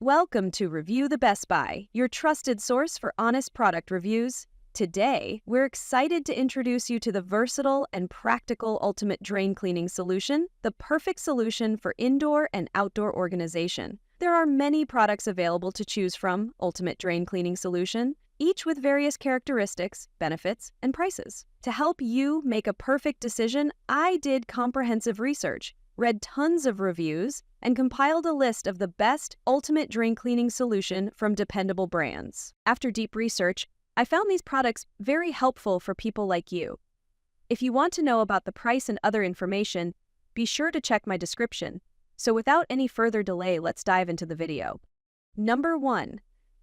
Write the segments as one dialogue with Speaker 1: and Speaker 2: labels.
Speaker 1: Welcome to Review the Best Buy, your trusted source for honest product reviews. Today, we're excited to introduce you to the versatile and practical ultimate drain cleaning solution, the perfect solution for indoor and outdoor organization. There are many products available to choose from Ultimate Drain Cleaning Solution, each with various characteristics, benefits, and prices. To help you make a perfect decision, I did comprehensive research, read tons of reviews, and compiled a list of the best ultimate drain cleaning solution from dependable brands. After deep research, I found these products very helpful for people like you. If you want to know about the price and other information, be sure to check my description. So without any further delay, let's dive into the video. Number 1.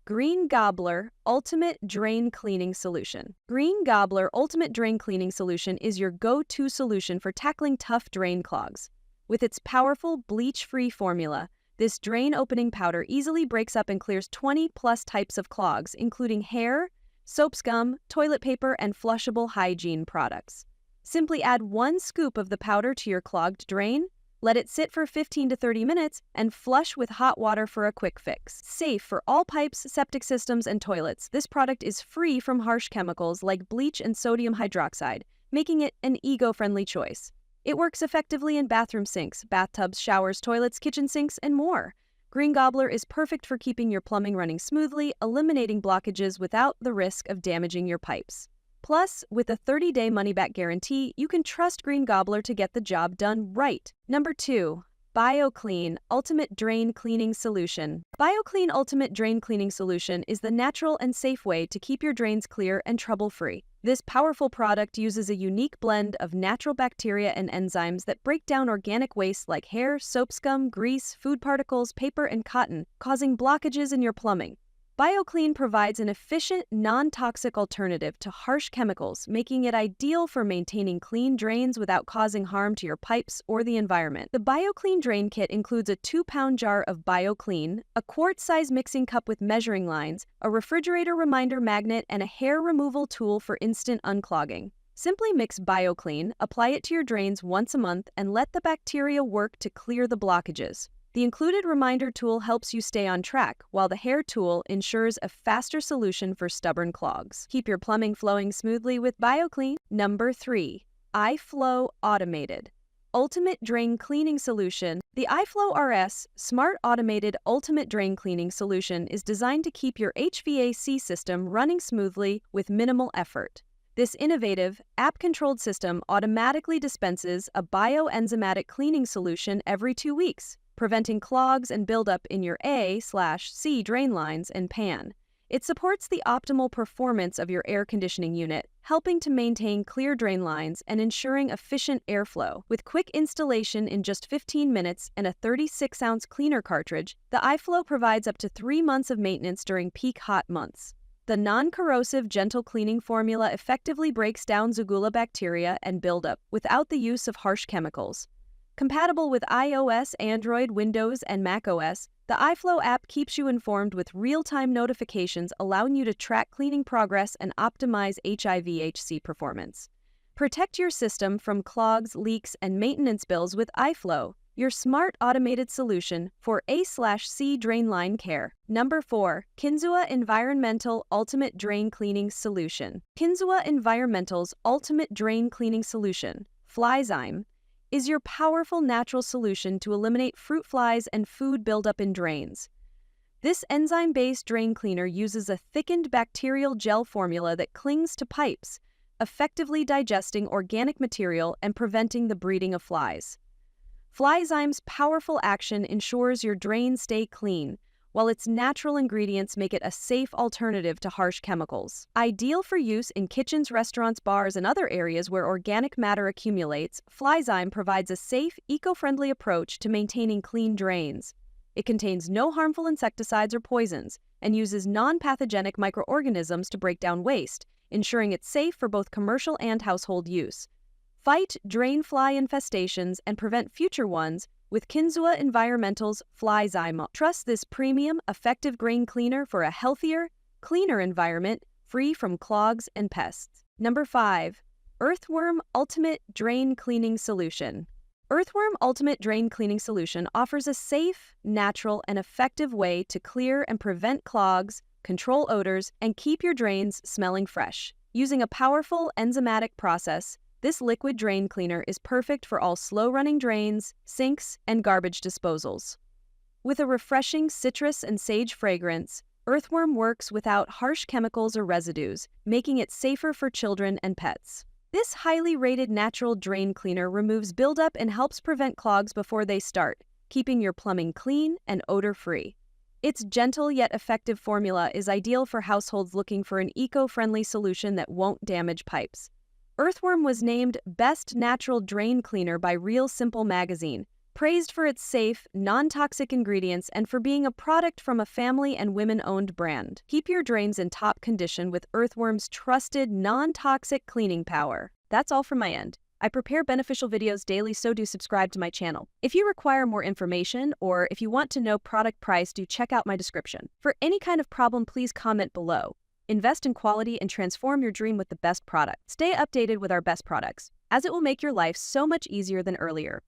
Speaker 1: GreenGobler Ultimate Drain Cleaning Solution. GreenGobler Ultimate Drain Cleaning Solution is your go-to solution for tackling tough drain clogs. With its powerful bleach-free formula, this drain opening powder easily breaks up and clears 20-plus types of clogs, including hair, soap scum, toilet paper, and flushable hygiene products. Simply add 1 scoop of the powder to your clogged drain, let it sit for 15 to 30 minutes, and flush with hot water for a quick fix. Safe for all pipes, septic systems, and toilets, this product is free from harsh chemicals like bleach and sodium hydroxide, making it an eco-friendly choice. It works effectively in bathroom sinks, bathtubs, showers, toilets, kitchen sinks, and more. GreenGobler is perfect for keeping your plumbing running smoothly, eliminating blockages without the risk of damaging your pipes. Plus, with a 30-day money-back guarantee, you can trust GreenGobler to get the job done right. Number 2. BioClean Ultimate Drain Cleaning Solution. BioClean Ultimate Drain Cleaning Solution is the natural and safe way to keep your drains clear and trouble-free. This powerful product uses a unique blend of natural bacteria and enzymes that break down organic waste like hair, soap scum, grease, food particles, paper, and cotton, causing blockages in your plumbing. BioClean provides an efficient, non-toxic alternative to harsh chemicals, making it ideal for maintaining clean drains without causing harm to your pipes or the environment. The BioClean Drain Kit includes a 2-pound jar of BioClean, a quart-size mixing cup with measuring lines, a refrigerator reminder magnet, and a hair removal tool for instant unclogging. Simply mix BioClean, apply it to your drains once a month, and let the bacteria work to clear the blockages. The included reminder tool helps you stay on track, while the hair tool ensures a faster solution for stubborn clogs. Keep your plumbing flowing smoothly with BioClean. Number 3. iFLO Automated Ultimate Drain Cleaning Solution. The iFLO RS Smart Automated Ultimate Drain Cleaning Solution is designed to keep your HVAC system running smoothly with minimal effort. This innovative, app-controlled system automatically dispenses a bioenzymatic cleaning solution every 2 weeks, preventing clogs and buildup in your A/C drain lines and pan. It supports the optimal performance of your air conditioning unit, helping to maintain clear drain lines and ensuring efficient airflow. With quick installation in just 15 minutes and a 36-ounce cleaner cartridge, the iFLO provides up to 3 months of maintenance during peak hot months. The non-corrosive gentle cleaning formula effectively breaks down Zugula bacteria and buildup without the use of harsh chemicals. Compatible with iOS, Android, Windows, and macOS, the iFLO app keeps you informed with real-time notifications, allowing you to track cleaning progress and optimize HVAC performance. Protect your system from clogs, leaks, and maintenance bills with iFLO, your smart automated solution for A/C drain line care. Number 4. Kinzua Environmental Ultimate Drain Cleaning Solution. Kinzua Environmental's Ultimate Drain Cleaning Solution, Flyzyme, is your powerful natural solution to eliminate fruit flies and food buildup in drains. This enzyme-based drain cleaner uses a thickened bacterial gel formula that clings to pipes, effectively digesting organic material and preventing the breeding of flies. Flyzyme's powerful action ensures your drains stay clean, while its natural ingredients make it a safe alternative to harsh chemicals. Ideal for use in kitchens, restaurants, bars, and other areas where organic matter accumulates, Flyzyme provides a safe, eco-friendly approach to maintaining clean drains. It contains no harmful insecticides or poisons and uses non-pathogenic microorganisms to break down waste, ensuring it's safe for both commercial and household use. Fight drain fly infestations and prevent future ones with Kinzua Environmental's Flyzyme. Trust this premium, effective drain cleaner for a healthier, cleaner environment free from clogs and pests. Number 5. Earthworm Ultimate Drain Cleaning Solution. Earthworm Ultimate Drain Cleaning Solution offers a safe, natural, and effective way to clear and prevent clogs, control odors, and keep your drains smelling fresh. Using a powerful enzymatic process, this liquid drain cleaner is perfect for all slow-running drains, sinks, and garbage disposals. With a refreshing citrus and sage fragrance, Earthworm works without harsh chemicals or residues, making it safer for children and pets. This highly rated natural drain cleaner removes buildup and helps prevent clogs before they start, keeping your plumbing clean and odor-free. Its gentle yet effective formula is ideal for households looking for an eco-friendly solution that won't damage pipes. Earthworm was named Best Natural Drain Cleaner by Real Simple magazine, praised for its safe, non-toxic ingredients and for being a product from a family and women-owned brand. Keep your drains in top condition with Earthworm's trusted, non-toxic cleaning power. That's all from my end. I prepare beneficial videos daily, so do subscribe to my channel. If you require more information or if you want to know product price, do check out my description. For any kind of problem, please comment below. Invest in quality and transform your dream with the best product. Stay updated with our best products, as it will make your life so much easier than earlier.